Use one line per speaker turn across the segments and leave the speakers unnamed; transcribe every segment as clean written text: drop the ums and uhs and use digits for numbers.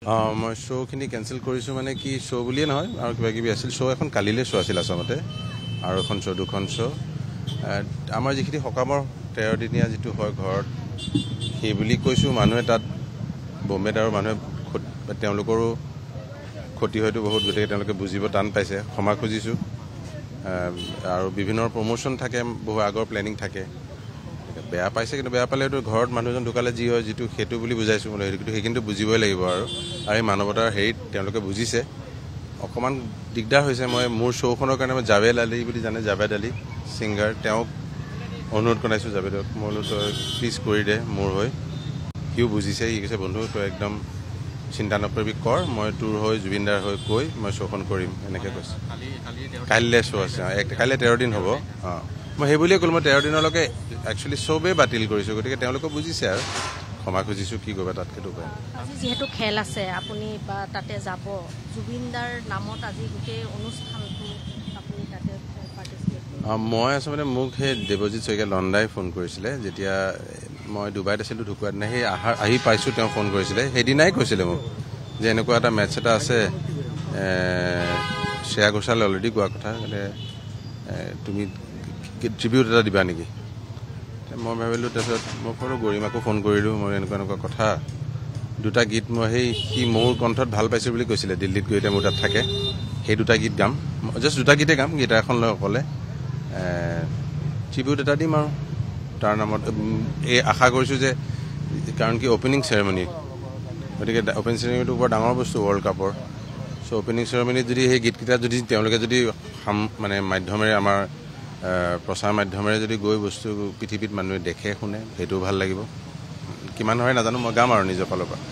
মই শ্ব'খিনি কেঞ্চেল কৰিছোঁ মানে কি শ্ব' বুলিয়ে নহয় আৰু কিবা কিবি আছিল শ্ব' এখন কালিলৈ শ্ব' আছিল আচলতে আৰু এখন শ্ব' দুখন শ্ব' আমাৰ যিখিনি সকামৰ 13 দিনীয়া যিটো হয় ঘৰত সেই বুলি কৈছোঁ মানুহে তাত বম্বেত আৰু মানুহে তেওঁলোকৰো ক্ষতি হয়তো বহুত গতিকে তেওঁলোকে বুজিব টান পাইছে ক্ষমা খুজিছোঁ আৰু বিভিন্ন প্ৰমোশ্যন থাকে বহু আগৰ প্লেনিং থাকে বেয়া পাইছে কিন্তু বেয়া পালেতো ঘৰত মানুহজন ঢুকালে যি হয় যিটো সেইটো বুলি বুজাইছোঁ মানে সেইখিনিতো বুজিবই লাগিব আৰু এই মানৱতাৰ হেৰিত তেওঁলোকে বুজিছে অকণমান দিগদাৰ হৈছে মই মোৰ শ্ব'খনৰ কাৰণে মই জাভেদ আলী বুলি জানে জাভেদ আলী ছিংগাৰ তেওঁক অনুৰোধ কৰাইছোঁ জাভেদক মই বোলো তই প্লিজ কৰি দে মোৰ হৈ সিও বুজিছে সি কৈছে বন্ধু তই একদম চিন্তা নকৰিবি কৰ মই তোৰ হৈ জুবিনদাৰ হৈ কৈ মই শ্ব'খন কৰিম এনেকৈ কৈছে কাইলৈ শ্ব' আছে কাইলৈ 13 দিন হ'ব মই সেই বুলিয়ে ক'লো মই 13 দিনলৈকে একচুৱেলি চবেই বাতিল কৰিছোঁ গতিকে তেওঁলোকে বুজিছে আৰু ক্ষমা খুজিছোঁ কি কৰিবা তাতকৈ উপায়
যিহেতু খেল আছে আপুনি বা তাতে যাব জুবিনদাৰ নামত আজি গোটেই অনুষ্ঠানটো আপুনি তাতে
মই আচলতে মোক সেই দেৱজিৎ শইকীয়া লণ্ডাই ফোন কৰিছিলে যেতিয়া মই ডুবাইত আছিলোঁ ঢুকুৱাৰ দিনা সেই আহি পাইছোঁ তেওঁ ফোন কৰিছিলে সেইদিনাই কৈছিলে মোক যে এনেকুৱা এটা মেটচ এটা আছে শ্ৰেয়া ঘোষালে অলৰেডি কোৱা কথা তুমি ট্ৰিবিউট এটা দিবা নেকি মই ভাবিলোঁ তাৰপিছত মই ফোনো গৰিমাকো ফোন কৰিলোঁ মই এনেকুৱা কথা দুটা গীত মই সি মোৰ কণ্ঠত ভাল পাইছোঁ বুলি কৈছিলে দিল্লীত গৈ এতিয়া মোৰ তাত থাকে সেই দুটা গীত গাম জাষ্ট দুটা গীতে গাম গীটাৰ এখন লৈ অকলে ট্ৰিবিউট এটা দিম আৰু তাৰ নামত এই আশা কৰিছোঁ যে কাৰণ কি অ'পেনিং চেৰেমনি গতিকে অ'পেনিং চেৰেমনিটো বৰ ডাঙৰ বস্তু ৱৰ্ল্ড কাপৰ চ' অ'পেনিং চেৰেমনিত যদি সেই গীতকেইটা যদি তেওঁলোকে যদি মানে মাধ্যমেৰে আমাৰ প্ৰচাৰ মাধ্যমেৰে যদি গৈ বস্তু পৃথিৱীত মানুহে দেখে শুনে সেইটোও ভাল লাগিব কিমান হয় নাজানো মই গাম আৰু নিজৰ ফালৰ পৰা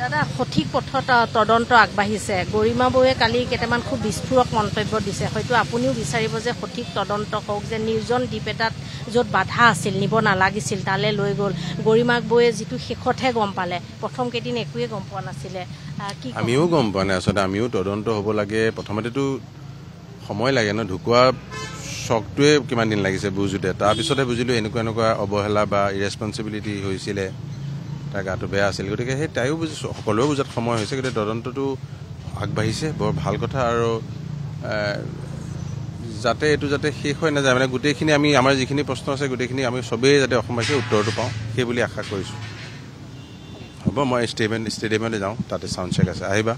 দাদা সঠিক পথত তদন্ত আগবাঢ়িছে গৰিমা বৌয়ে কালি কেইটামান খুব বিস্ফোৰক মন্তব্য দিছে হয়তো আপুনিও বিচাৰিব যে সঠিক তদন্ত হওক যে নিৰ্জন দ্বীপ এটাত য'ত বাধা আছিল নিব নালাগিছিল তালৈ লৈ গ'ল গৰিমাক বৌয়ে যিটো শেষতহে গম পালে প্ৰথম কেইদিন একোৱে গম পোৱা নাছিলে
আমিও গম পোৱা নাই আচলতে আমিও তদন্ত হ'ব লাগে প্ৰথমতেতো সময় লাগে ন ঢুকুৱা চকটোৱে কিমান দিন লাগিছে বুজোতে তাৰপিছতহে বুজিলোঁ এনেকুৱা অৱহেলা বা ইৰেছপনচিবিলিটি হৈছিলে তাৰ গাটো বেয়া আছিল গতিকে সেই তাইও বুজিছোঁ সকলোৱে বুজাত সময় হৈছে গতিকে তদন্তটো আগবাঢ়িছে বৰ ভাল কথা আৰু যাতে এইটো যাতে শেষ হৈ নাযায় মানে গোটেইখিনি আমি আমাৰ যিখিনি প্ৰশ্ন আছে গোটেইখিনি আমি চবেই যাতে অসমবাসীয়ে উত্তৰটো পাওঁ সেই বুলি আশা কৰিছোঁ হ'ব মই ষ্টেডিয়ামলৈ যাওঁ তাতে চাউণ্ড চেক আছে আহিবা